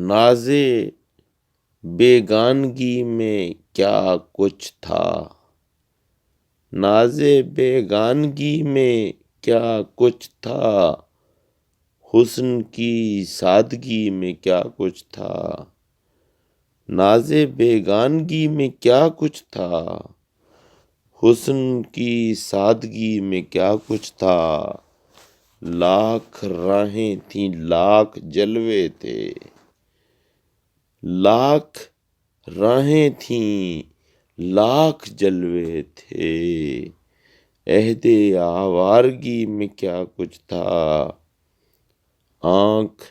ناز بیگانگی میں کیا کچھ تھا، ناز بیگانگی میں کیا کچھ تھا، حسن کی سادگی میں کیا کچھ تھا، ناز بیگانگی میں کیا کچھ تھا، حسن کی سادگی میں کیا کچھ تھا، لاکھ راہیں تھیں لاکھ جلوے تھے، لاکھ راہیں تھیں لاکھ جلوے تھے، عہد آوارگی میں کیا کچھ تھا، آنکھ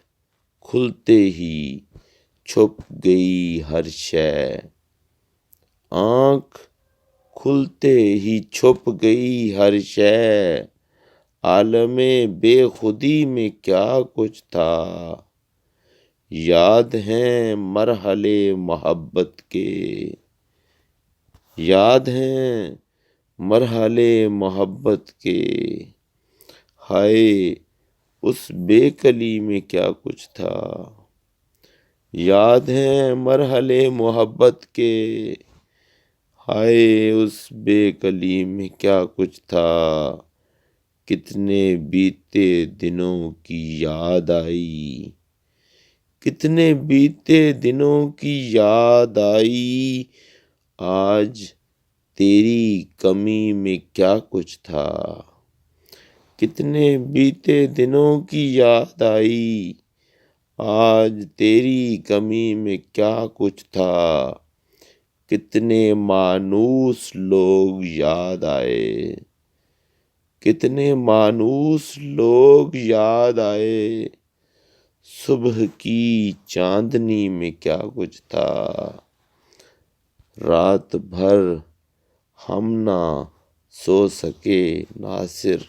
کھلتے ہی چھپ گئی ہر شے، آنکھ کھلتے ہی چھپ گئی ہر شے، عالم بے خودی میں کیا کچھ تھا، یاد ہیں مرحلے محبت کے، یاد ہیں مرحلے محبت کے، ہائے اس بے کلی میں کیا کچھ تھا، یاد ہیں مرحلے محبت کے، ہائے اس بے کلی میں کیا کچھ تھا، کتنے بیتے دنوں کی یاد آئی، کتنے بیتے دنوں کی یاد آئی، آج تیری کمی میں کیا کچھ تھا، کتنے بیتے دنوں کی یاد آئی، آج تیری کمی میں کیا کچھ تھا، کتنے مانوس لوگ یاد آئے، کتنے مانوس لوگ یاد آئے، صبح کی چاندنی میں کیا کچھ تھا، رات بھر ہم نہ سو سکے ناصر،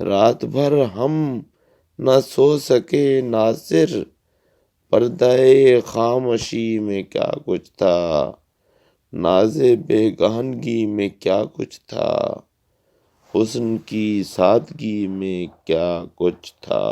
رات بھر ہم نہ سو سکے ناصر، پردہ خاموشی میں کیا کچھ تھا، ناز بیگانگی میں کیا کچھ تھا، حسن کی سادگی میں کیا کچھ تھا۔